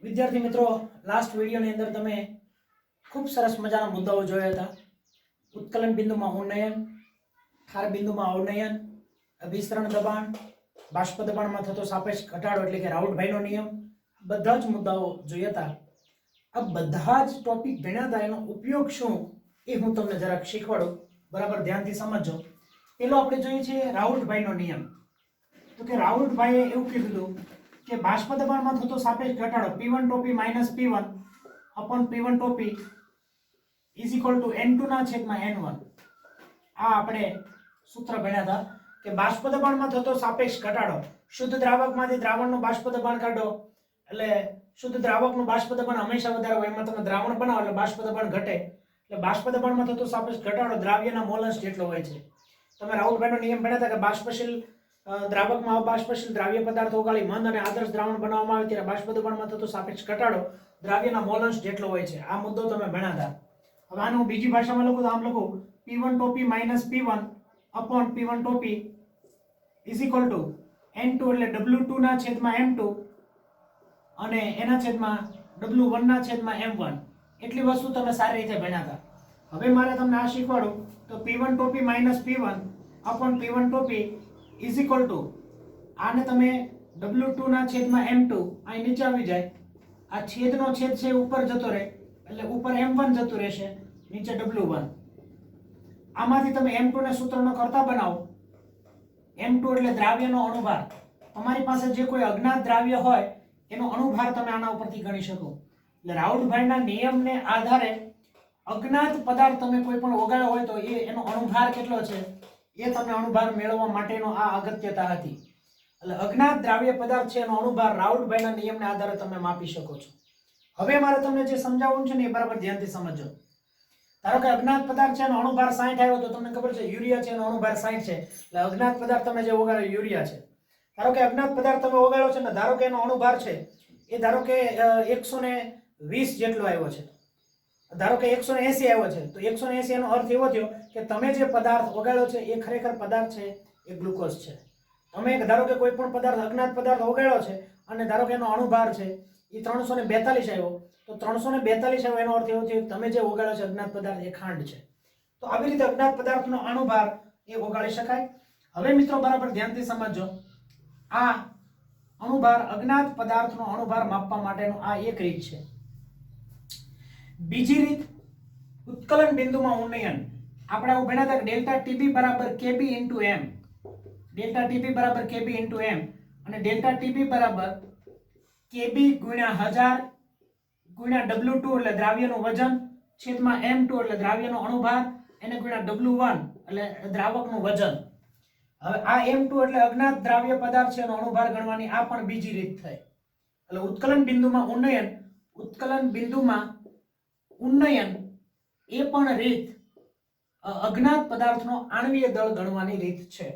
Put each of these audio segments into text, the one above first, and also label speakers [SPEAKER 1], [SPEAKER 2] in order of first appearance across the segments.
[SPEAKER 1] વિદ્યાર્થી મિત્રો, લાસ્ટ વિડીયોની અંદર તમે ખૂબ સરસ મજાના મુદ્દાઓ જોયા હતા. ઉત્કલન બિંદુમાં ઉન્નયન, ઠાર બિંદુમાં અવનયન, અભિસરણ દબાણ, બાષ્પ દબાણમાં થતો સાપેક્ષ ઘટાડો એટલે કે રાઉટભાઈનો નિયમ, બધા જ મુદ્દાઓ જોયા હતા. આ બધા જ ટોપિક ભણ્યા હતા, એનો ઉપયોગ શું એ હું તમને જરાક શીખવાડું. બરાબર ધ્યાનથી સમજજો. પેલો આપણે જોઈએ છે રાઉટભાઈનો નિયમ. તો કે રાઉટભાઈએ એવું કીધું કે બાષ્પ દબાણમાં થતો સાપેક્ષ ઘટાડો P1 ટોપી માઇનસ P1 અપોન P1 ટોપી ઇઝ ઇક્વલ ટુ N2 ના છેદમાં N1. આ આપણે સૂત્ર ભણ્યા હતા કે બાષ્પ દબાણમાં થતો સાપેક્ષ ઘટાડો, શુદ્ધ દ્રાવકમાંથી દ્રાવણનું બાષ્પ દબાણ કાઢો એટલે શુદ્ધ દ્રાવકનું બાષ્પ દબાણ હંમેશા વધારે હોય. એમાં તમે દ્રાવણ બનાવો એટલે બાષ્પ દબાણ ઘટે, એટલે બાષ્પ દબાણમાં થતો સાપેક્ષ ઘટાડો દ્રાવ્યના મોલન્સ જેટલો હોય છે. તમે રાઉટભાઈનો નિયમ ભણ્યા હતા કે બાષ્પશીલ દ્રાવકમાં અબાષ્પશીલ દ્રાવ્ય પદાર્થ ઓગાળી મંદ અને આદર્શ દ્રાવણ બનાવવામાં આવે ત્યારે બાષ્પ દબાણમાં થતો સાપેક્ષ ઘટાડો દ્રાવ્યના મોલન્સ જેટલો હોય છે. આ મુદ્દો તમે ભણ્યા હતા. હવે આનું બીજી ભાષામાં લખું તો આમ લખું P1 ટોપી માઇનસ P1 અપોન P1 ટોપી ઇઝ ઇક્વલ ટુ N2 એટલે W2 ના છેદમાં M2 અને એના છેદમાં W1 ના છેદમાં M1. એટલી વસ્તુ તમે સારી રીતે ભણ્યા હતા. હવે મારે તમને આ શીખવાડું તો P1 ટોપી માઇનસ P1 અપોન P1 ટોપી ઇઝ ઇક્વલ ટુ આને તમે W2 ના છેદમાં M2 અહીં નીચે આવી જાય, આ છેદનો છેદ છે ઉપર જતો રહે એટલે ઉપર M1 જતું રહેશે, નીચે W1. આમાંથી તમે M2 ને સૂત્રનો કરતા બનાવો. M2 એટલે દ્રાવ્યનો અણુભાર. તમારી પાસે જે કોઈ અજ્ઞાત દ્રાવ્ય હોય એનો અણુભાર તમે આના ઉપરથી ગણી શકો. એટલે રાઉટભાઈના નિયમને આધારે અજ્ઞાત પદાર્થ તમે કોઈ પણ ઓગાળ્યો હોય તો એનો અણુભાર કેટલો છે એ તમને અણુભાર મેળવવા માટેનો આ અગત્યતા હતી. એટલે અજ્ઞાત દ્રાવ્ય પદાર્થ છે એનો અણુભાર રાઉટભાઈના નિયમને આધારે તમે માપી શકો છો. હવે મારે તમને જે સમજાવવું છે ને એ બરાબર ધ્યાનથી સમજજો. ધારો કે અજ્ઞાત પદાર્થ છે એનો અણુભાર 60 આવ્યો તો તમને ખબર છે યુરિયા છે એનો અણુભાર 60 છે. એટલે અજ્ઞાત પદાર્થ તમે જે ઓગાળ્યો યુરિયા છે. ધારો કે અજ્ઞાત પદાર્થ તમે ઓગાળ્યો છે ને ધારો કે એનો અણુભાર છે એ ધારો કે 120 જેટલો આવ્યો છે, ધારો કે 180 આવ્યો છે, તો 180 એનો અર્થ એવો થયો કે તમે જે પદાર્થ ઓગાળ્યો છે એ ખરેખર પદાર્થ છે એ ગ્લુકોઝ છે. તમે ધારો કે કોઈ પણ પદાર્થ અજ્ઞાત પદાર્થ ઓગાળ્યો છે અને ધારો કે એનો અણુભાર છે એ 342 આવ્યો, તો 342 આવ્યો એનો અર્થ એવો થયો તમે જે ઓગાળ્યો છે અજ્ઞાત પદાર્થ એ ખાંડ છે. તો આવી રીતે અજ્ઞાત પદાર્થનો અણુભાર એ ઓગાળી શકાય. હવે મિત્રો બરાબર ધ્યાનથી સમજજો. આ અણુભાર અજ્ઞાત પદાર્થનો અણુભાર માપવા માટેનો આ એક રીત છે. બીજી રીત ઉત્કલન બિંદુમાં ઉન્નયન. આપણે આવું ભણ્યા હતા કે ડેલ્ટા ટીબી બરાબર કેબી ઇન્ટુ એમ, ડેલ્ટા ટીબી બરાબર કેબી ઇન્ટુ એમ અને ડેલ્ટા ટીબી બરાબર કેબી ગુણ્યા 1000 ગુણ્યા W2 એટલે દ્રાવ્યનું વજન છેદમાં M2 એટલે દ્રાવ્યનો અણુભાર એને ગુણ્યા W1 એટલે દ્રાવકનું વજન. હવે આ M2 એટલે અજ્ઞાત દ્રાવ્ય પદાર્થ છે એનો અણુભાર ગણવાની આ પણ બીજી રીત થઈ. એટલે ઉત્કલન બિંદુમાં ઉન્નયન, ઉત્કલન બિંદુમાં ઉન્નયન એ પણ રીત અજ્ઞાત પદાર્થનો આણ્વીય દળ ગણવાની રીત છે.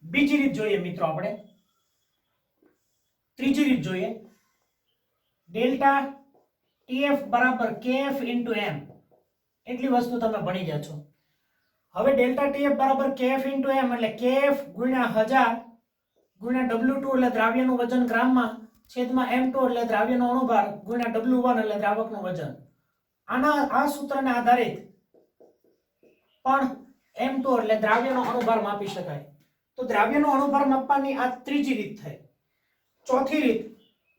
[SPEAKER 1] બીજી રીત જોઈએ મિત્રો આપણે. ત્રીજી રીત જોઈએ. ડેલ્ટા TF બરાબર KF ઇન્ટુ M. એટલી વસ્તુ તમે ભણી ગયા છો. હવે ડેલ્ટા TF બરાબર KF ઇન્ટુ M એટલે KF ગુણ્યા 1000 ગુણ્યા W2 એટલે દ્રાવ્યનું વજન ગ્રામમાં છેદમાં M2 એટલે દ્રાવ્યનો અણુભાર ગુણ્યા W1 એટલે દ્રાવકનું વજન. આ સૂત્રને આધારિત પણ M2 એટલે દ્રાવ્યનો અણુભાર માપી શકાય. તો દ્રાવ્યનો અણુભાર માપવાની આ ત્રીજી રીત થઈ. ચોથી રીત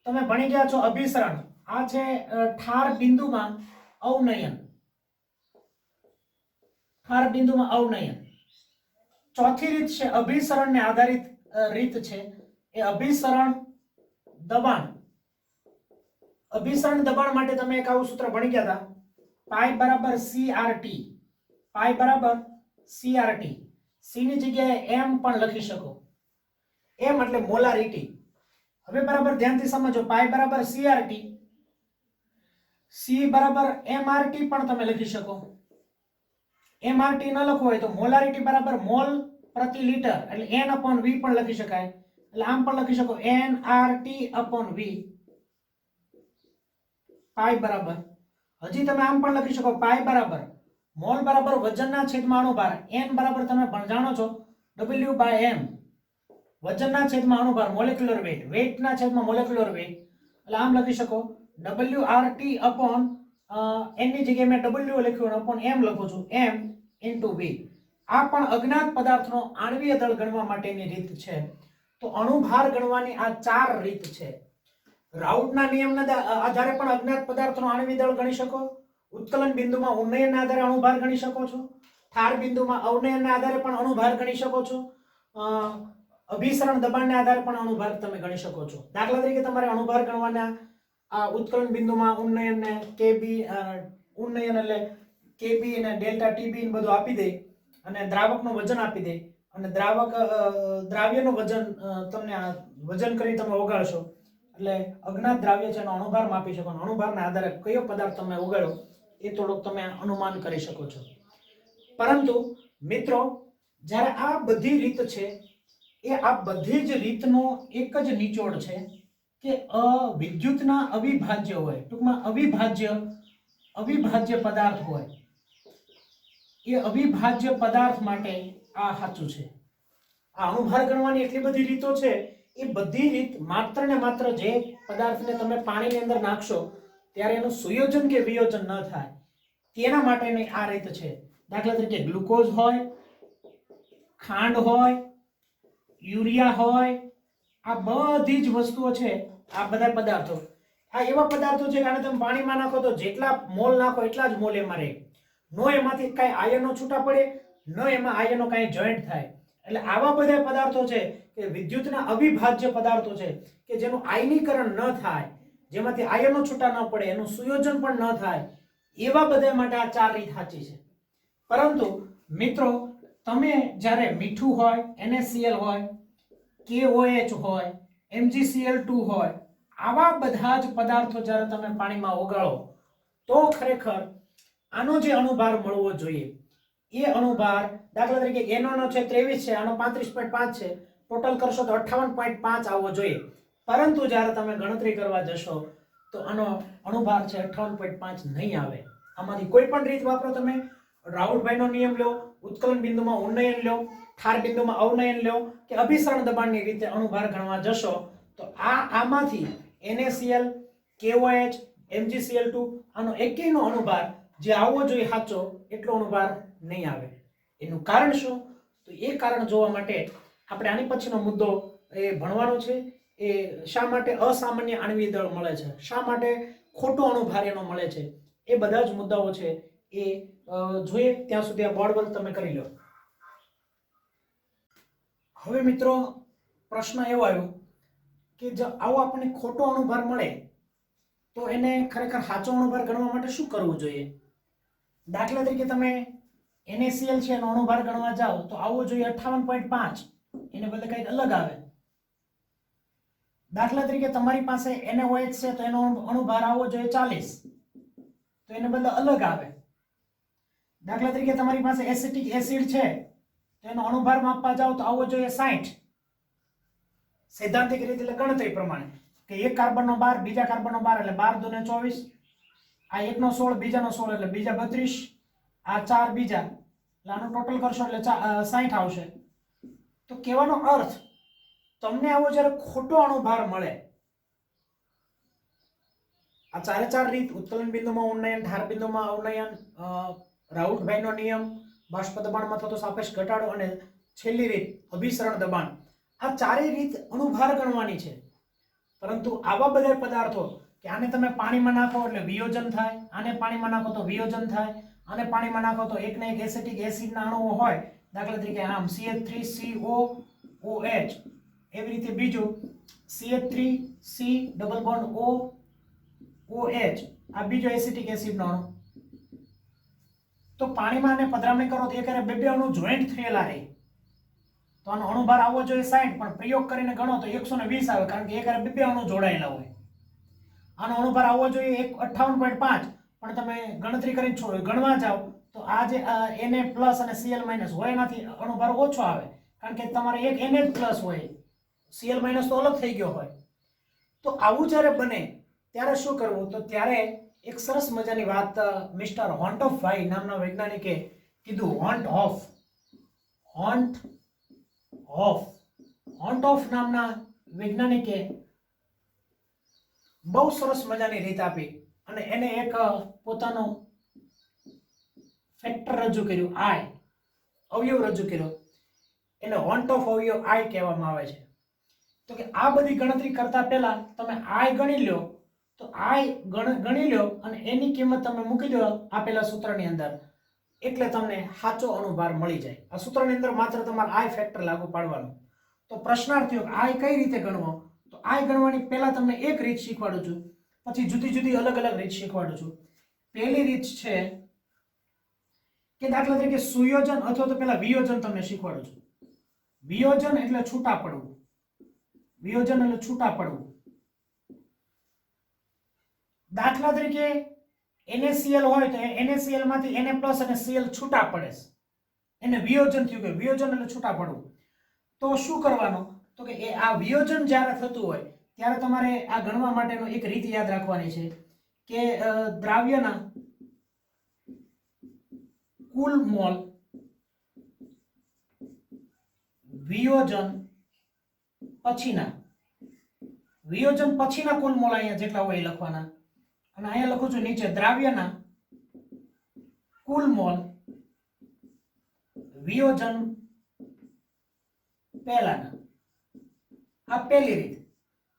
[SPEAKER 1] તમે ભણી ગયા છો અભિસરણ. આ છે ઠાર બિંદુમાં અવનયન, ઠાર બિંદુમાં અવનયન. ચોથી રીત છે અભિસરણને આધારિત રીત છે એ અભિસરણ દબાણ. અભિસરણ દબાણ માટે તમે એક આવું સૂત્ર ભણી ગયા હતા પાઈ બરાબર CRT, પાઈ બરાબર CRT. C ની જગ્યાએ M પણ લખી શકો. M એટલે મોલારિટી. હવે બરાબર ધ્યાનથી સમજો. પાઈ બરાબર CRT, C બરાબર MRT પણ તમે લખી શકો. MRT ન લખવું હોય તો મોલારિટી બરાબર મોલ પ્રતિ લીટર એટલે N/V પણ લખી શકાય. એટલે આમ પણ લખી શકો NRT/V. પાઈ બરાબર, હજી તમે આમ પણ લખી શકો પાઈ બરાબર મોલ બરાબર વજનના છેદમાં અણુભાર. N બરાબર તમે પણ જાણો છો W/M. વજનના છેદમાં અણુભાર મોલેક્યુલર વેઇટ, વેઇટના છેદમાં મોલેક્યુલર વેઇટ એટલે આમ લખી શકો WRT upon n ની જગ્યાએ મેં W લખ્યું upon m લખું છું m into v. આ પણ અજ્ઞાત પદાર્થનો આણ્વીય દળ ગણવા માટેની રીત છે. તો અણુભાર ગણવાની આ 4 રીત છે. રાઉટના નિયમના આધારે પણ અજ્ઞાત પદાર્થનો આણ્વીય દળ ગણી શકો. ઉત્કલન બિંદુમાં ઉન્નયનના આધારે અણુભાર ગણી શકો છો. ઠાર બિંદુમાં અવનયનના આધારે પણ અણુભાર ગણી શકો છો. અભિસરણ દબાણના આધારે પણ અણુભાર તમે ગણી શકો છો. દાખલા તરીકે તમારે અણુભાર ગણવાના આ ઉત્કલન બિંદુમાં ઉન્નયનને kb ઉન્નયન એટલે kb અને ડેલ્ટા tb ને બધું આપી દે અને દ્રાવકનું વજન આપી દે અને દ્રાવ્યનું વજન તમને વજન કરી તમે ઓગાળશો એટલે અજ્ઞાત દ્રાવ્ય છે એનો અણુભાર માપી શકો. અણુભારના આધારે કયો પદાર્થ તમે ઓગાળો એ થોડુંક તમે અનુમાન કરી શકો છો. પરંતુ મિત્રો જ્યારે આ બધી રીત છે એ આ બધી જ રીતનો એક જ નિચોડ છે કે વિદ્યુતના અવિભાજ્ય હોય, ટૂંકમાં અવિભાજ્ય પદાર્થ હોય એ અવિભાજ્ય પદાર્થ માટે આ સાચું છે. આ અણુભાર ગણવાની એટલી બધી રીતો છે એ બધી રીત માત્ર ને માત્ર જે પદાર્થને તમે પાણીની અંદર નાખશો ત્યારે એનું સુયોજન કે વિયોજન ન થાય તેના માટેની આ રીત છે. દાખલા તરીકે ગ્લુકોઝ હોય, ખાંડ હોય, યુરિયા હોય, આ બધી જ વસ્તુઓ છે. આ બધા પદાર્થો આ એવા પદાર્થો છે કે આને તમે પાણીમાં નાખો તો જેટલા મોલ નાખો એટલા જ મોલ એમાં રહે. નો એમાંથી કાંઈ આયનો છૂટા પડે, ન એમાં આયનો કાંઈ જોઈન્ટ થાય. એટલે આવા બધા પદાર્થો છે કે વિદ્યુતના અવિભાજ્ય પદાર્થો છે કે જેનું આયનીકરણ ન થાય, જેમાંથી આયનો છૂટા ન પડે, એનું સુયોજન પણ ન થાય, એવા બધા માટે આ 4 રીત સાચી છે. પરંતુ મિત્રો તમે જ્યારે મીઠું હોય, NaCl હોય, KOH હોય, MgCl2 હોય, આવા બધા જ પદાર્થો જ્યારે તમે પાણીમાં ઓગાળો તો ખરેખર આનો જે અણુભાર મળવો જોઈએ એ અણુભાર દાખલા તરીકે NO નો છે 23 છે, આનો 35.5 છે, ટોટલ કરશો તો 58.5 આવવો જોઈએ. પરંતુ જ્યારે તમે ગણતરી કરવા જશો તો આનો અણુભાર છે 58.5 નહીં આવે. આમાંથી કોઈ પણ રીત વાપરો તમે, રાઉટભાઈનો નિયમ લો, ઉત્કલન બિંદુમાં ઉન્નયન લો, ઠાર બિંદુમાં અવનયન લો કે અભિસરણ દબાણની રીતે અણુભાર ગણવા જશો તો આમાંથી NaCl, KOH, MgCl2 આનો એકેયનો અણુભાર જે આવવો જોઈએ સાચો એટલો અણુભાર નહીં આવે. એનું કારણ શું? તો એ કારણ જોવા માટે આપણે આની પછીનો મુદ્દો એ ભણવાનો છે. એ શા માટે અસામાન્ય આણ્વીય દળ મળે છે, શા માટે ખોટો અણુભાર એનો મળે છે, એ બધા જ મુદ્દાઓ છે એ જોઈએ. ત્યાં સુધી આ બોર્ડ વર્ક તમે કરી લો. હવે મિત્રો પ્રશ્ન એવો આવ્યો કે જો આવો આપણને ખોટો અણુભાર મળે તો એને ખરેખર સાચો અણુભાર ગણવા માટે શું કરવું જોઈએ? દાખલા તરીકે તમે NaCl છે એનો અણુભાર ગણવા જાઓ તો આવવો જોઈએ 58.5, એને બદલે કંઈક અલગ આવે. દાખલા તરીકે તમારી પાસે NaOH છે તો એનો અણુભાર આવવો જોઈએ 40, તો એને બદલે અલગ આવે. દાખલા તરીકે તમારી પાસે એસિટિક એસિડ છે તો એનો અણુભાર માપવા જાઓ તો આવવો જોઈએ 60. સૈદ્ધાંતિક રીતે એટલે ગણતરી પ્રમાણે કે એક કાર્બનનો 12, બીજા કાર્બનનો 12 એટલે 12 દુને 24, આ એકનો 16, બીજાનો 16 એટલે બીજા 32, આ 4 બીજા એટલે આનો ટોટલ કરશો એટલે 60 આવશે. તો કહેવાનો અર્થ તમને આવો જ્યારે ખોટો અણુભાર મળે, આ 4 રીત ઉત્કલન બિંદુમાં ઉન્નયન, ઠાર બિંદુમાં અવનયન, રાઉટભાઈનો નિયમ, બાષ્પ દબાણમાં થતો સાપેક્ષ ઘટાડો અને છેલ્લી રીત અભિસરણ દબાણ, આ 4 રીત અણુભાર ગણવાની છે. પરંતુ આવા બધા પદાર્થો કે આને તમે પાણીમાં નાખો એટલે વિયોજન થાય, આને પાણીમાં નાખો તો વિયોજન થાય, આને પાણીમાં નાખો તો એકને એક એસિટિક એસિડના અણુઓ હોય, દાખલા તરીકે આમ CH3COOH, એવી રીતે બીજું CH3C ડબલ બોન્ડ OH, આ બીજો એસિટિક એસિડનો અણુ. તો પાણીમાં આને પધરામણી કરો તો એક બે અણુ જોઈન્ટ થયેલા રહે તો આનો અણુભાર આવવો જોઈએ 60, પણ પ્રયોગ કરીને ગણો તો 120 આવે કારણ કે એક બે અણુ જોડાયેલા હોય. આનો અણુભાર આવવો જોઈએ 58.5, પણ તમે ગણતરી કરીને ગણવા જાઓ તો આ જે Na પ્લસ અને Cl માઇનસ હોય એનાથી અણુભાર ઓછો આવે કારણ કે તમારે એક Na પ્લસ હોય, Cl માઇનસ તો અલગ થઈ ગયો હોય. તો આવું જ્યારે બને ત્યારે શું કરવું? તો ત્યારે એક સરસ મજાની વાત મિસ્ટર હોન્ટોફભાઈ નામના વૈજ્ઞાનિકે કીધું. હોન્ટોફ નામના વૈજ્ઞાનિકે બહુ સરસ મજાની રીત આપી અને એને એક પોતાનો ફેક્ટર રજૂ કર્યું, આઈ અવયવ રજૂ કર્યો, એને વોન્ટ ઓફ અવયવ આઈ કહેવામાં આવે છે. તો કે આ બધી ગણતરી કરતા પહેલા તમે આઈ ગણી લો, તો આઈ ગણી લો અને એની કિંમત તમે મૂકી દો આપેલા સૂત્રની અંદર, એટલે તમને સાચો અનુભાર મળી જાય. આ સૂત્રની અંદર માત્ર તમારે આઈ ફેક્ટર લાગુ પાડવાનું. તો પ્રશ્નાર્થીઓ આઈ કઈ રીતે ગણવો, તો આઈ ગણવાની પહેલા તમને એક રીત શીખવાડું છું, પછી જુદી જુદી અલગ અલગ રીત શીખવાડું છું. પહેલી રીત છે કે દાખલા તરીકે સુયોજન અથવા તો પહેલા વિયોજન તમને શીખવાડું છું. વિયોજન એટલે છૂટા પડવું, વિયોજન એટલે છૂટા પડવું. દાખલા તરીકે NaCl હોય તો NaCl માંથી Na+ અને Cl છૂટા પડે છે, એને વિયોજન થયું. કે વિયોજન એટલે છૂટા પડવું. તો શું કરવાનું, તો કે આ વિયોજન જ્યારે થતું હોય ત્યારે તમારે આ ગણવા માટેનો એક રીત યાદ રાખવાની છે કે દ્રાવ્યના કુલ મોલ વિયોજન પછીના કુલ મોલ અહીંયા જેટલા હોય એ લખવાના. અને અહીંયા લખું છું નીચે દ્રાવ્યના કુલ મોલ વિયોજન પહેલાના. આ પહેલી રીત.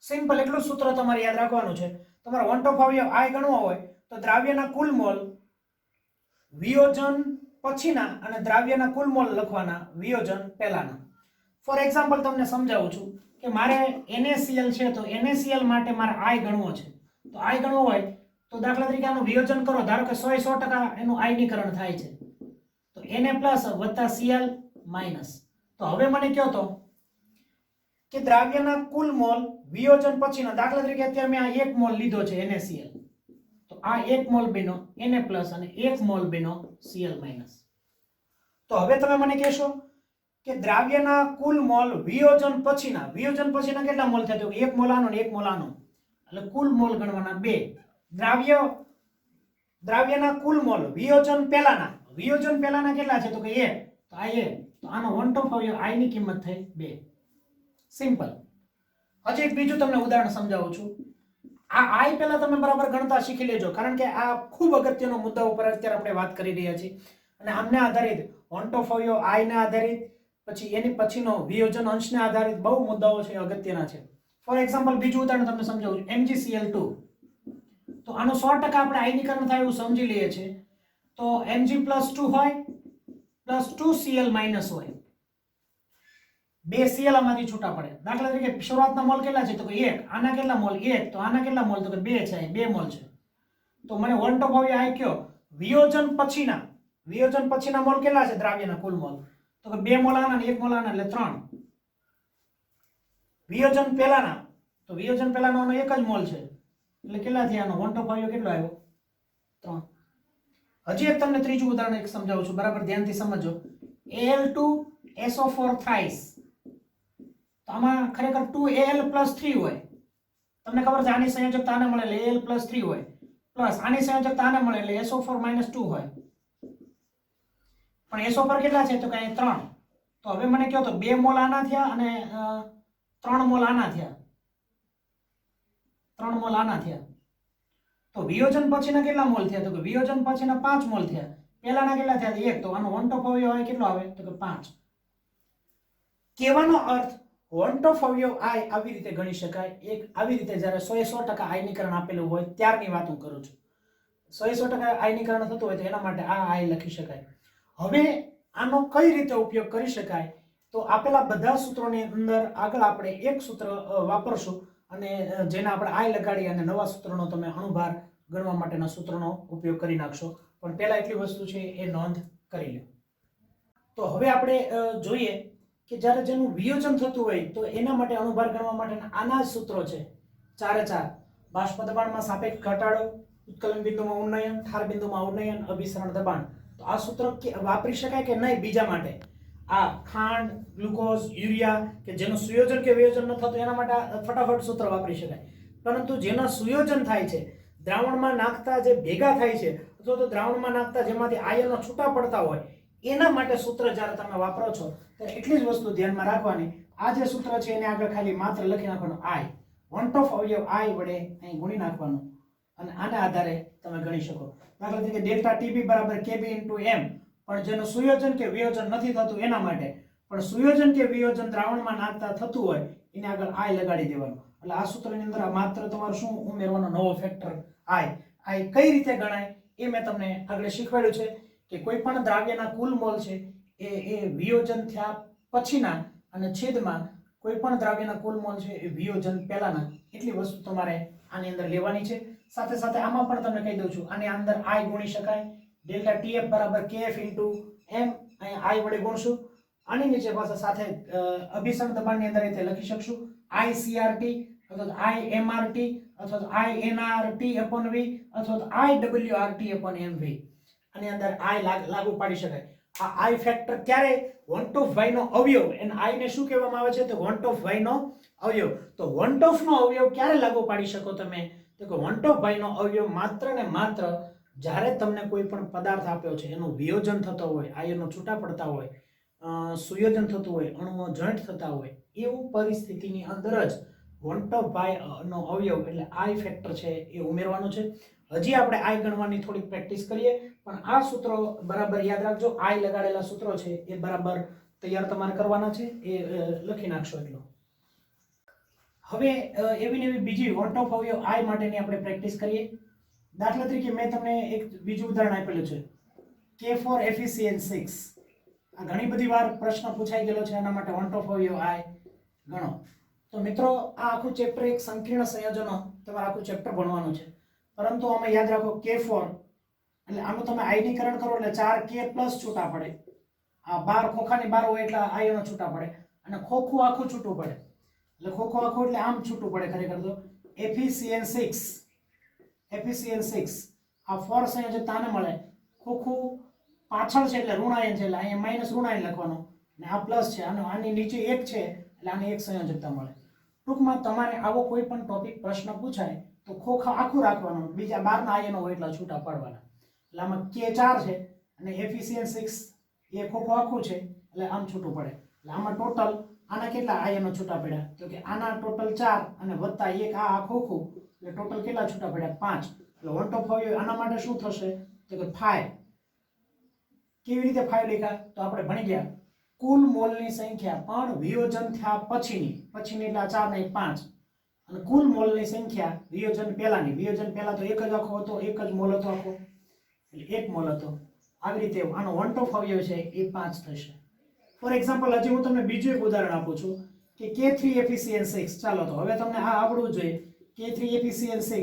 [SPEAKER 1] સિમ્પલ એટલું સૂત્ર તમારે યાદ રાખવાનું છે. તમારે વોન્ટ ઓફ અવયવ આઈ ગણવો હોય તો દ્રાવ્યના કુલ મોલ વિયોજન પછીના અને દ્રાવ્યના કુલ મોલ લખવાના વિયોજન પહેલાના. ફોર એક્ઝામ્પલ તમને સમજાવું છું કે મારે NaCl છે તો NaCl માટે મારે આઈ ગણવો છે. તો આઈ ગણવો હોય તો દાખલા તરીકે આનું વિયોજન કરો, ધારો કે 100% એનું આયનીકરણ થાય છે, તો Na+ વત્તા Cl માઈનસ. તો હવે મને કહો તો કે દ્રાવ્યના કુલ મોલ વિયોજન પછીના, દાખલા તરીકે અત્યારે મેં આ 1 મોલ લીધો છે NaCl, તો આ 1 મોલ બન્યો Na+ અને 1 મોલ બન્યો Cl માઈનસ. તો હવે તમે મને કહેશો કે દ્રાવ્યના કુલ મોલ વિયોજન પછીના કેટલા મોલ થયા, તો 1 મોલ આનો અને 1 મોલ આનો, એટલે કુલ મોલ ગણવાના 2. દ્રાવ્યના કુલ મોલ વિયોજન પહેલાના કેટલા છે, તો કે 1, તો આ 1, તો આનો વોન્ટ ઓફ અવયવ આઈ ની કિંમત થઈ 2. સિમ્પલ. હજી એક બીજું તમને ઉદાહરણ સમજાવું છું. આ આઈ પહેલા તમે બરાબર ગણતા શીખી લેજો, કારણ કે આ ખૂબ અગત્યનો મુદ્દા ઉપર અત્યારે આપણે વાત કરી રહ્યા છીએ. અને આમને આધારિત વોન્ટ ઓફ અવયવ આઈ ને આધારિત, પછી એની પછીનો વિયોજન અંશને આધારિત બહુ મુદ્દાઓ છે, અગત્યના છે. ફોર એક્ઝામ્પલ બીજું ઉદાહરણ તમને સમજાવું છું. MgCl2, તો આનું 100% આપણે આયનીકરણ થાય એવું સમજી લઈએ છીએ. તો Mg+2 હોય પ્લસ 2Cl માઈનસ હોય, 2 Cl આમાંથી છૂટા પડે. દાખલા તરીકે શરૂઆતના મોલ કેટલા છે, તો કે 1. આના કેટલા મોલ 1, તો આના કેટલા મોલ, તો કે 2 છે, 2 મોલ છે. તો મને વોન્ટ ઓફ અવયવ આઈ કયો, વિયોજન પછીના મોલ કેટલા છે દ્રાવ્યના કુલ મોલ, તો કે 2 મોલ આના અને 1 મોલ આના, એટલે 3. વિયોજન પહેલાનો 1 જ મોલ છે, એટલે કેટલા થયા, આનો વોન્ટ ઓફ અવયવ કેટલો આવ્યો, 3. હજી એક તમને ત્રીજું ઉદાહરણ એક સમજાવું છું, બરાબર ધ્યાનથી સમજો. Al2SO4 થ્રાઇસ, તો આમાં ખરેખર 2Al+3 હોય. તમને ખબર છે આની સંયોજકતા આને મળે એટલે Al+3 હોય, પ્લસ આની સંયોજકતા આને મળે એટલે SO4-2 હોય. પણ SO4 કેટલા છે, તો કે 3. તો હવે મને કહો તો 2 મોલ આના થયા અને 3 મોલ આના થયા, 3 મોલ આના થયા. તો વિયોજન પછીના કેટલા મોલ થયા, તો કે વિયોજન પછીના 5 મોલ થયા. પહેલાના કેટલા થયા, 1. તો આનો વોન્ટ ઓફ અવયવ આઈ કેટલો આવે, તો કે 5. કહેવાનો અર્થ વોન્ટ ઓફ અવયવ આઈ આવી રીતે ગણી શકાય. એક આવી રીતે જ્યારે 100% આયનીકરણ આપેલું હોય ત્યારની વાત હું કરું છું. 100% આયનીકરણ થતું હોય તો એના માટે આ આઈ લખી શકાય. હવે આનો કઈ રીતે ઉપયોગ કરી શકાય, તો આપેલા બધા સૂત્રોની અંદર આગળ આપણે એક સૂત્ર વાપરશું અને જેને આપણે આઈ લગાડી અને નવા સૂત્રનો તમે અણુભાર ગણવા માટેના સૂત્રનો ઉપયોગ કરી નાખશો. પણ પહેલા એટલી વસ્તુ છે એ નોંધ કરી લો. તો હવે આપણે જોઈએ કે જ્યારે જેનું વિયોજન થતું હોય તો એના માટે અણુભાર ગણવા માટેના આના જ સૂત્રો છે, 4 બાષ્પ દબાણમાં સાપેક્ષ ઘટાડો, ઉત્કલન બિંદુમાં ઉન્નયન, ઠાર બિંદુમાં ઉન્નયન, અભિસરણ દબાણ. તો આ સૂત્ર વાપરી શકાય કે નહીં બીજા માટે? આ ખાંડ, ગ્લુકોઝ, યુરિયા કે જેનું સુયોજન કે વિયોજન ન થતું એના માટે ફટાફટ સૂત્ર વાપરી શકાય. પરંતુ જેના સુયોજન થાય છે, દ્રાવણમાં નાખતા જે ભેગા થાય છે અથવા તો દ્રાવણમાં નાખતા જેમાંથી આયનો છૂટા પડતા હોય, એના માટે સૂત્ર જ્યારે તમે વાપરો છો ત્યારે એટલી જ વસ્તુ ધ્યાનમાં રાખવાની. આ જે સૂત્ર છે એને આગળ ખાલી માત્ર લખી નાખવાનું આઈ, વોન્ટ ઓફ અવયવ આઈ વડે અહીં ગુણી નાખવાનું અને આના આધારે તમે ગણી શકો. દાખલા તરીકે ડેલ્ટા ટીબી બરાબર કેબી ઇન્ટુ એમ, પણ જેનું સુયોજન કે વિયોજન નથી થતું એના માટે, પણ સુયોજન કે વિયોજન દ્રાવણમાં નાખતા થતું હોય એને આગળ આઈ લગાડી દેવાનું. એટલે આ સૂત્રની અંદર માત્ર તમારે શું ઉમેરવાનો નવો ફેક્ટર આઈ. આઈ કઈ રીતે ગણાય એ મેં તમને આગળ શીખવાડ્યું છે કે કોઈ પણ દ્રાવ્યના કુલ મોલ છે એ વિયોજન થયા પછીના અને છેદમાં કોઈ પણ દ્રાવ્યના કુલ મોલ છે એ વિયોજન પહેલાના, એટલી વસ્તુ તમારે આની અંદર લેવાની છે. સાથે સાથે આમાં પણ તમને કહી દઉં છું, આની અંદર આઈ ગુણી શકાય. ડેલ્ટા ટીએફ બરાબર કેએફ ઇન્ટુ એમ, અહીંયા આઈ વડે ગુણશું. આની નીચે પાછા સાથે અભિસરણ દબાણની અંદર રીતે લખી શકશું આઈ સીઆરટી અથવા તો આઈ એમઆરટી અથવા તો આઈ એનઆરટી અપોન વી અથવા તો આઈ ડબલ્યુઆરટી અપોન એમવી. આની અંદર આઈ લાગુ પાડી શકાય. આ આઈ ફેક્ટર ક્યારે વોન્ટ ઓફ વાય નો અવયવ, અને આઈ ને શું કહેવામાં આવે છે તો વોન્ટ ઓફ વાય નો અવયવ. તો વોન્ટ ઓફ નો અવયવ ક્યારે લાગુ પાડી શકો તમે તો કે વોન્ટ ઓફ વાય નો અવયવ માત્ર ને માત્ર જ્યારે તમને કોઈ પણ પદાર્થ આપ્યો છે એનું વિયોજન થતો હોય, આયનો છૂટા પડતા હોય, સુયોજન થતું હોય, અણુઓ જોઈન્ટ થતા હોય, એવું પરિસ્થિતિની અંદર જ વોન્ટ ઓફ વાય નો અવયવ એટલે આઈ ફેક્ટર છે એ ઉમેરવાનો છે. હજી આપણે આઈ ગણવાની થોડી પ્રેક્ટિસ કરીએ, પણ આ સૂત્રો બરાબર યાદ રાખજો. આઈ લગાડેલા સૂત્રો છે એ બરાબર તૈયાર તમારે કરવાના છે, એ લખી નાખશો એટલો. હવે એવી ને એવી બીજી વોન્ટ ઓફ અવયવ આઈ માટેની આપણે પ્રેક્ટિસ કરીએ. દાખલા તરીકે મેં તમને એક બીજું ઉદાહરણ આપેલું છે K for Fe6. આ ઘણી બધી વાર પ્રશ્ન પૂછાઈ ગયેલો છે, એના માટે વોન્ટ ઓફ અવયવ આઈ ગણો. તો મિત્રો આ આખું ચેપ્ટર એક સંકીર્ણ સંયોજનો તમારે આખું ચેપ્ટર ભણવાનું છે, પરંતુ આમાં યાદ રાખો K4 એટલે આનું તમે આયનીકરણ કરો એટલે 4K+ છૂટા પડે. આ 12 ખોખાની 12 હોય એટલે આયનો છૂટા પડે, અને ખોખું આખું છૂટું પડે. એટલે ખોખું આખું એટલે આમ છૂટું પડે ખરેખર તો FeCN6 આ 4 સંયોજકતાને મળે. ખોખું પાછળ છે એટલે ઋણાયન છે એટલે અહીંયા માઈનસ ઋણાયન લખવાનો, અને આ પ્લસ છે, આની નીચે 1 છે એટલે આની એક સંયોજકતા મળે. ટૂંકમાં તમારે આવો કોઈ પણ ટોપિક પ્રશ્ન પૂછાય તો ખોખા આખું રાખવાનું, બીજા 12 ના આયનો હોય એટલા છૂટા પાડવાના. એટલે આમાં K4 છે અને FeCN6 એ ખોખું આખું છે એટલે આમ છૂટું પડે. એટલે આમાં ટોટલ આના કેટલા આયનો છૂટા પડ્યા તો કે આના ટોટલ 4 અને વત્તા 1 આ ખોખું એટલે ટોટલ કેટલા છૂટા પડ્યા 5. એટલે વોન્ટ ઓફ અવયવ આના માટે શું થશે તો કે 5. કેવી રીતે 5 લખ્યા તો આપણે ભણી ગયા કુલ મોલની સંખ્યા પણ વિયોજન થયા પછીની એટલે 4 નહીં 5, અને કુલ મોલની સંખ્યા વિયોજન પહેલા તો એક જ આખો હતો, એક જ મોલ હતો આખો એટલે 1 મોલ હતો. આવી રીતે આનો વોન્ટ ઓફ અવયવ છે એ 5 થશે. ફોર એક્ઝામ્પલ હજી હું તમને બીજું એક ઉદાહરણ આપું છું કે K3FeCN6. ચાલો તો હવે તમને આ આવડવું જોઈએ. K3FeCN6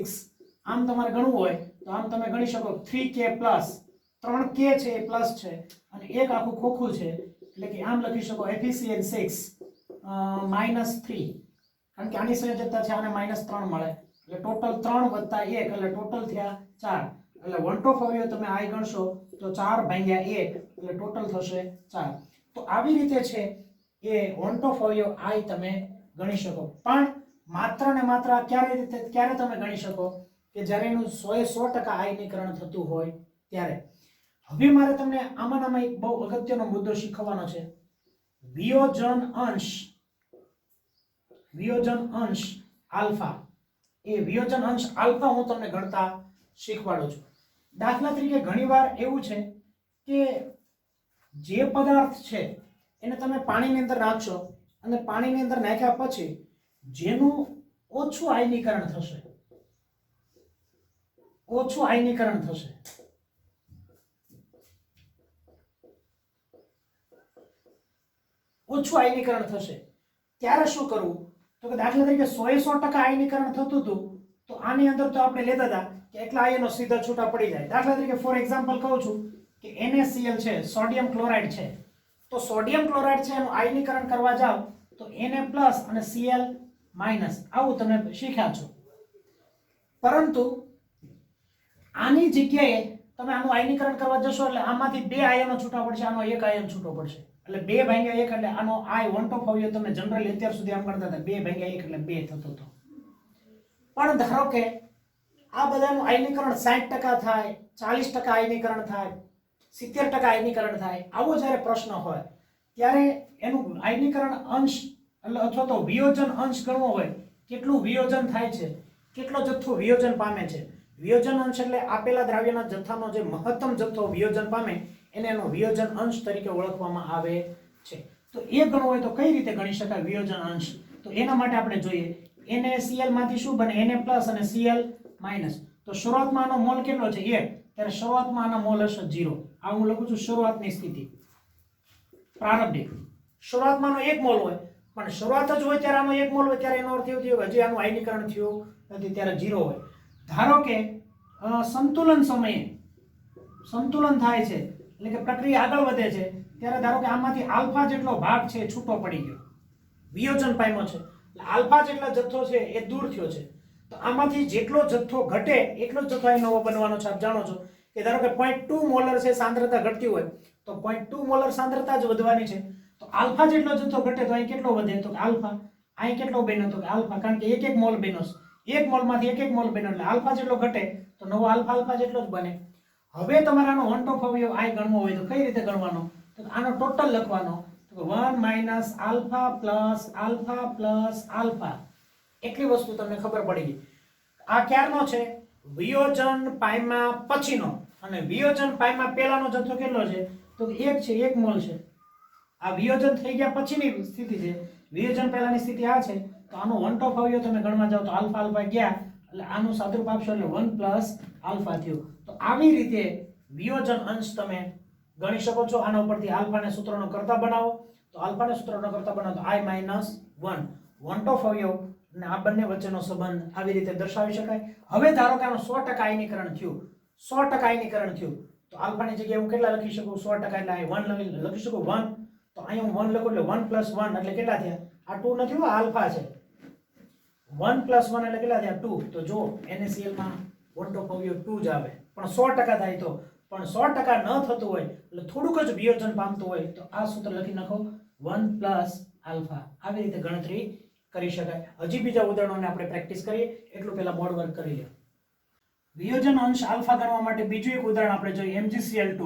[SPEAKER 1] આમ તમારે ગણવું હોય તો આમ તમે ગણી શકો 3K+, 3K છે એ પ્લસ છે અને એક આખું ખોખું છે એટલે કે આમ લખી શકો FeCN6 -3, કારણ કે આની સંયોજકતા છે આને -3 મળે એટલે ટોટલ 3 + 1 એટલે ટોટલ થયા 4. એટલે વોન્ટ ઓફ અવયવ તમે આઈ ગણશો તો 4/1 એટલે ટોટલ થશે 4. તો આવી રીતે છે એ વોન્ટ ઓફ અવયવ આઈ તમે ગણી શકો, પણ માત્ર ને માત્ર ક્યારે તમે ગણી શકો કે જ્યારે એનું 100% આયનીકરણ થતું હોય ત્યારે. હવે મારે તમને આમાં એક બહુ અગત્યનો મુદ્દો શીખવવાનો છે. વિયોજન અંશ આલ્ફા. એ વિયોજન અંશ આલ્ફા હું તમને ગણતા શીખવાડું છું. દાખલા તરીકે ઘણીવાર એવું છે કે જે પદાર્થ છે એને તમે પાણીની અંદર નાખશો અને પાણીની અંદર નાખ્યા પછી જેનું ઓછું આયનીકરણ થશે ત્યારે શું કરવું તો કે દાખલા તરીકે 100% આયનીકરણ થતું હતું તો આની અંદર તો આપણે લેતા હતા કે એટલા આયનો સીધા છૂટા પડી જાય. દાખલા તરીકે ફોર એક્ઝામ્પલ કહું છું કે NaCl છે, સોડિયમ ક્લોરાઇડ છે, તો સોડિયમ ક્લોરાઇડ છે એનું આયનીકરણ કરવા જાવ તો Na+ અને Cl- આવું તમે શીખ્યા છો. પરંતુ આની જગ્યાએ તમે આનું આયનીકરણ કરવા જશો એટલે આમાંથી 2 આયનો છૂટા પડશે, આનો 1 આયન છૂટો પડશે એટલે 2/1 એટલે આનો આય વોન્ટ ઓફ અવયવ તમે જનરલી અત્યાર સુધી આમ કરતા હતા 2/1 એટલે 2 થતો હતો. પણ ધારો કે આ બધાનું આયનીકરણ 60% થાય, 40% આયનીકરણ થાય, 70% આયનીકરણ થાય, આવો જ્યારે પ્રશ્ન હોય ત્યારે એનું આયનીકરણ અંશ એટલે અથવા તો વિયોજન અંશ ગણવો હોય કેટલું વિયોજન થાય છે, કેટલો જથ્થો વિયોજન પામે છે. વિયોજન અંશ એટલે આપેલા દ્રાવ્યના જથ્થાનો જે મહત્તમ જથ્થો વિયોજન પામે એને એનો વિયોજન અંશ તરીકે ઓળખવામાં આવે છે. તો એ ગણવો હોય તો કઈ રીતે ગણી શકાય વિયોજન અંશ? તો એના માટે આપણે જોઈએ NaCl માંથી શું બને, Na+ અને Cl-. તો શરૂઆતમાં આનો મોલ કેટલો છે 1, ત્યારે શરૂઆતમાં આના મોલ હશે 0. આ હું લખું છું શરૂઆતની સ્થિતિ, પ્રારંભિક. શરૂઆતમાંનો 1 મોલ હોય, પણ શરૂઆત જ હોય ત્યારે આનો 1 મોલ હોય ત્યારે એનો અર્થ એવો થયો કે હજી આનું આયનીકરણ થયું નથી, ત્યારે 0 હોય. ધારો કે સંતુલન સમયે સંતુલન થાય છે એટલે કે પ્રક્રિયા આગળ વધે છે ત્યારે ધારો કે આમાંથી આલ્ફા જેટલો ભાગ છે છૂટો પડી ગયો, વિયોજન પામ્યો છે, એટલે આલ્ફા જેટલો જથ્થો છે એ દૂર થયો છે. તો આમાંથી જેટલો જથ્થો ઘટે એટલો જ જથ્થો અહીં નવો બનવાનો છે. આપ જાણો છો કે ધારો કે 0.2 મોલર છે સાંદ્રતા ઘટતી હોય તો 0.2 મોલર સાંદ્રતા જ વધવાની છે. તો આલ્ફા જેટલો જથ્થો ઘટે તો અહીં કેટલો વધે, તો આલ્ફા. અહીં કેટલો બન્યો, તો આલ્ફા, કારણ કે એક મોલ બન્યો છે, એક મોલમાંથી એક મોલ બન્યો એટલે આલ્ફા જેટલો ઘટે તો નવો આલ્ફા જેટલો જ બને. હવે તમારે આનો વન ટોપ અવયવ I ગણવો હોય તો કઈ રીતે ગણવાનો? તો આનો ટોટલ લખવાનો, તો 1 - alpha plus alpha plus alpha. એટલી વસ્તુ તમને ખબર પડી ગઈ. આ ક્યારનો છે? વિયોજન પામ્યા પછીનો. અને વિયોજન પામ્યા પહેલાનો જથ્થો કેટલો છે? તો 1 છે, 1 મોલ છે. આ વિયોજન થઈ ગયા પછીની સ્થિતિ છે, વિયોજન પહેલાની સ્થિતિ આ છે. તો આનો વન ટોપ અવયવ તમે ગણવા જાવ તો આલ્ફા ગયા એટલે આનું સાદુરૂપ આપશો એટલે 1 + આલ્ફા થયું. તો આવી રીતે વિયોજન અંશ તમે ગણી શકો છો. આના ઉપરથી આલ્ફાને સૂત્રનો કરતા બનાવો, તો આલ્ફાને સૂત્રનો કરતા બનાવો તો I - 1 વન ટોપ અવયવ અને આ બંને વચ્ચેનો સંબંધ આવી રીતે દર્શાવી શકાય. હવે ધારો કે આનું 100% આયનીકરણ થયું, 100% આયનીકરણ થયું, તો આલ્ફાની જગ્યાએ હું કેટલા લખી શકું? 100% એટલે અહીં 1 લખી શકું, 1. તો અહીં હું 1 લખું એટલે 1 + 1 એટલે કેટલા થયા? આ 2 નથી, આ આલ્ફા છે. 1 + 1 એટલે કેટલા થયા? 2. તો જો NaCl માં વન ટોપ અવયવ 2 જ આવે, પણ 100% થાય તો. પણ 100% ન થતું હોય એટલે થોડુંક જ વિયોજન પામતું હોય તો આ સૂત્ર લખી નાખો 1 + આલ્ફા. આવી રીતે ગણતરી કરી શકાય. હજી બીજા ઉદાહરણોને આપણે પ્રેક્ટિસ કરીએ, એટલું પહેલા બોર્ડ વર્ક કરી લે. વિયોજન અંશ આલ્ફા ગણવા માટે બીજું એક ઉદાહરણ આપણે જોઈએ, MgCl2.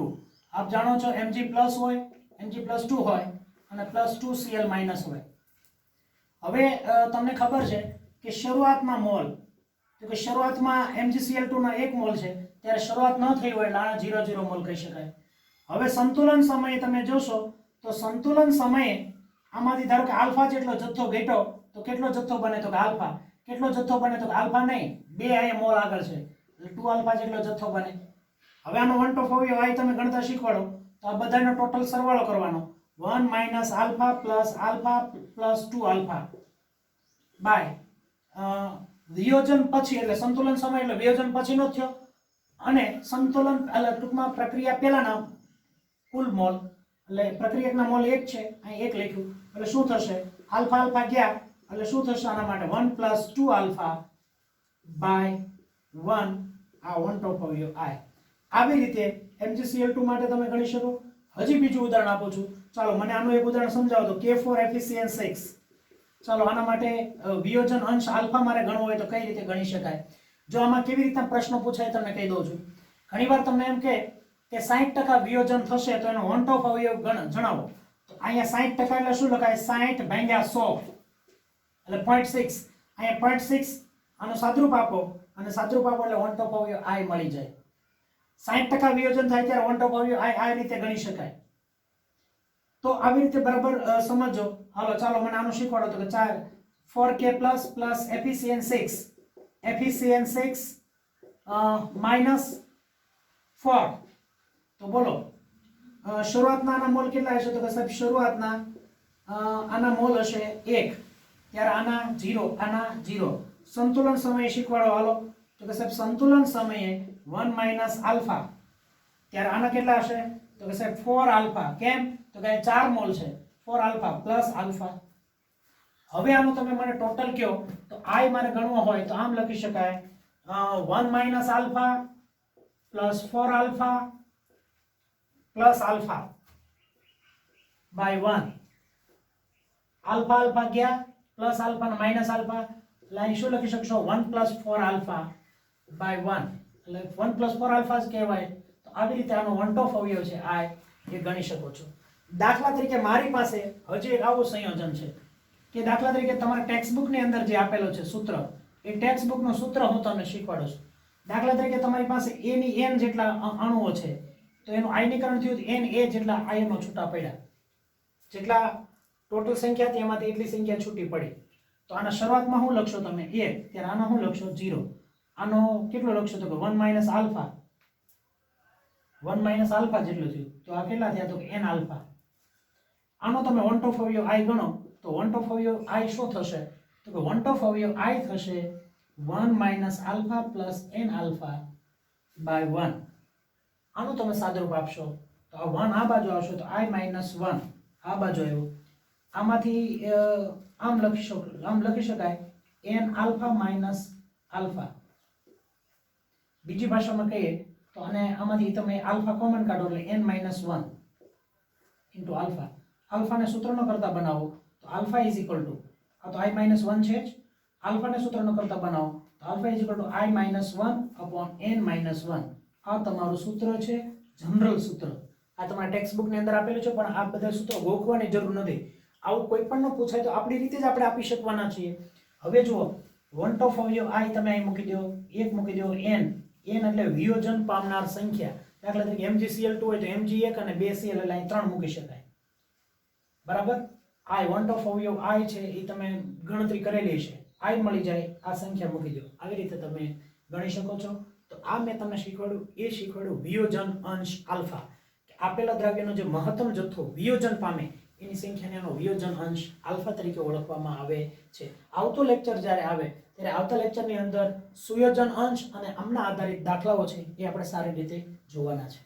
[SPEAKER 1] આપ જાણો છો Mg+ હોય, Mg+2 હોય અને +2Cl- હોય. હવે તમને ખબર છે કે શરૂઆતમાં મોલ, તો કે શરૂઆતમાં MgCl2 ના 1 મોલ છે ત્યારે શરૂઆત ન થઈ હોય એટલે આના 0 મોલ કહી શકાય. હવે સંતુલન સમયે તમે જોશો તો સંતુલન સમયે આમાંથી ધારો કે આલ્ફા જેટલો જથ્થો ઘટ્યો તો કેટલો જથ્થો બને? તો કે આલ્ફા. કેટલો જથ્થો બને? તો કે આલ્ફા નહીં, 2 અહીંયા મોલ આગળ છે એટલે 2 આલ્ફા જેટલો જથ્થો બને. હવે આનો વન ટોપ અવયવ I તમે ગણતા શીખવાડો તો આ બધાનો ટોટલ સરવાળો કરવાનો, 1 - alpha plus alpha plus 2 alpha by વિયોજન પછી એટલે સંતુલન સમય એટલે વિયોજન પછીનો થયો અને સંતુલન એટલે ટૂંકમાં પ્રક્રિયા પહેલાના કુલ મોલ એટલે પ્રક્રિયકના મોલ 1 છે, અહીં 1 લખ્યું એટલે શું થશે? આલ્ફા ગયા એટલે શું થશે? આના માટે 1 + 2 આલ્ફા બાય 1. આ વન ટોપ અવયવ I. આવી રીતે MgCl2 માટે તમે ગણી શકો. હજી બીજું ઉદાહરણ આપું છું. ચાલો મને આનું એક ઉદાહરણ સમજાવો તો K4FeCN6. ચાલો આના માટે વિયોજન અંશ આલ્ફા મારે ગણવો હોય તો કઈ રીતે ગણી શકાય? જો આમાં કેવી રીતના પ્રશ્નો પૂછાય તમને કહી દઉં છું. ઘણીવાર તમને એમ કે 60% વિયોજન થશે તો એનો વન ટોપ અવયવ જણાવો. તો અહીંયા 60% એટલે શું લખાય? 60 ભાગ્યા 100 એટલે 0.6. અહીંયા 0.6 આનો સાદરૂપ આપો અને સાદરૂપ આપો એટલે વન ટોપ અવયવ I મળી જાય. 60% વિયોજન થાય ત્યારે વન ટોપ અવયવ I આ રીતે ગણી શકાય. તો આવી રીતે બરાબર સમજો. હાલો ચાલો મને આનું શીખવાડો તો કે 4K પ્લસ FeCN6 -4. તો બોલો શરૂઆતના આના મોલ કેટલા હશે? તો કે સાહેબ શરૂઆતના આના મોલ હશે 1, ત્યારે આના 0, આના 0. સંતુલન સમયે શીખવાડો હાલો તો કે સાહેબ સંતુલન સમયે 1 - આલ્ફા, ત્યારે આના કેટલા હશે? તો કે સાહેબ 4 આલ્ફા. કેમ? તો કે 4 મોલ છે, 4 આલ્ફા પ્લસ આલ્ફા. હવે આનું તમે મને ટોટલ કહો તો I મારે ગણવો હોય તો આમ લખી શકાય 1 - alpha plus 4 alpha plus alpha by 1. Alpha ગયા પ્લસ આલ્ફા અને માઇનસ આલ્ફા એટલે અહીં શું લખી શકશો? 1 + 4 આલ્ફા બાય 1 એટલે 1 + 4 આલ્ફા જ કહેવાય. તો આવી રીતે આનો વન ટોપ અવયવ છે I એ ગણી શકો છો. દાખલા તરીકે મારી પાસે હજી એક આવું સંયોજન છે કે દાખલા તરીકે તમારા ટેક્સ્ટ બુક ની અંદર જે આપેલો છે સૂત્ર, એ ટેક્સ્ટ બુક નું સૂત્ર હું તમને શીખવાડું છું. દાખલા તરીકે તમારી પાસે a ની n જેટલા અણુઓ છે, તો એનું આયનીકરણ થયું n a જેટલા આયનો છૂટા પડ્યા. જેટલા ટોટલ સંખ્યા હતી એમાંથી એટલી સંખ્યા છૂટી પડી. તો આના શરૂઆતમાં શું લખશો તમે? 1. ત્યારે આનો શું લખશો? 0. આનો કેટલો લખશો? તો કે 1 માઇનસ આલ્ફા. 1 માઇનસ આલ્ફા જેટલું થયું. તો આ કેટલા થયા? તો કે n આલ્ફા. આનો તમે વન ટોફ અવયવ i ગણો તો વન ટોફ અવયવ i શું થશે? તો કે વન ટોફ અવયવ i થશે 1 minus alpha plus n alpha by 1. આનું તમે સાદુરૂપ આપશો તો આ 1 આ બાજુ આવશે તો i માઇનસ 1 આ બાજુ આવ્યું. આમાંથી આમ લખી શકાય n આલ્ફા માઇનસ આલ્ફા. બીજી ભાષામાં કહીએ તો અને આમાંથી તમે આલ્ફા કોમન કાઢો એટલે n માઇનસ 1 ઇન્ટુ આલ્ફા. આલ્ફાને સૂત્રનો કરતા બનાવો તો આલ્ફા ઇઝ ઇક્વલ ટુ આ તો i માઇનસ 1 છે જ. આલ્ફાને સૂત્રનો કરતા બનાવો તો alpha is equal to i minus 1 upon n minus 1. આ તમારું સૂત્ર છે, જનરલ સૂત્ર. આ તમારા ટેક્સ્ટ બુક ની અંદર આપેલું છે, પણ આ બધા સૂત્રો ગોખવાની જરૂર નથી. આવું કોઈ પણ ન પૂછાય તો આપણી રીતે જ આપણે આપી શકવાના છીએ. હવે જુઓ, વન ટોફ અવયવ i તમે અહીં મૂકી દો, 1 મૂકી દો, n એટલે વિયોજન પામનાર સંખ્યા. દાખલા તરીકે MgCl2 હોય તો Mg1 અને 2Cl એટલે અહીં 3 મૂકી શકાય. બરાબર? i વન ટોફ અવયવ i છે એ તમે ગણતરી કરેલી છે, i મળી જાય આ સંખ્યા મૂકી દો. આવી રીતે તમે ગણી શકો છો. તો આ મેં તમને શીખવાડ્યું વિયોજન અંશ આલ્ફા. આપેલા દ્રવ્યનો જે મહત્તમ જથ્થો વિયોજન પામે એની સંખ્યાને એનો વિયોજન અંશ આલ્ફા તરીકે ઓળખવામાં આવે છે. આવતો લેક્ચર જ્યારે આવે ત્યારે આવતા લેક્ચરની અંદર સુયોજન અંશ અને આમના આધારિત દાખલાઓ છે એ આપણે સારી રીતે જોવાના છે.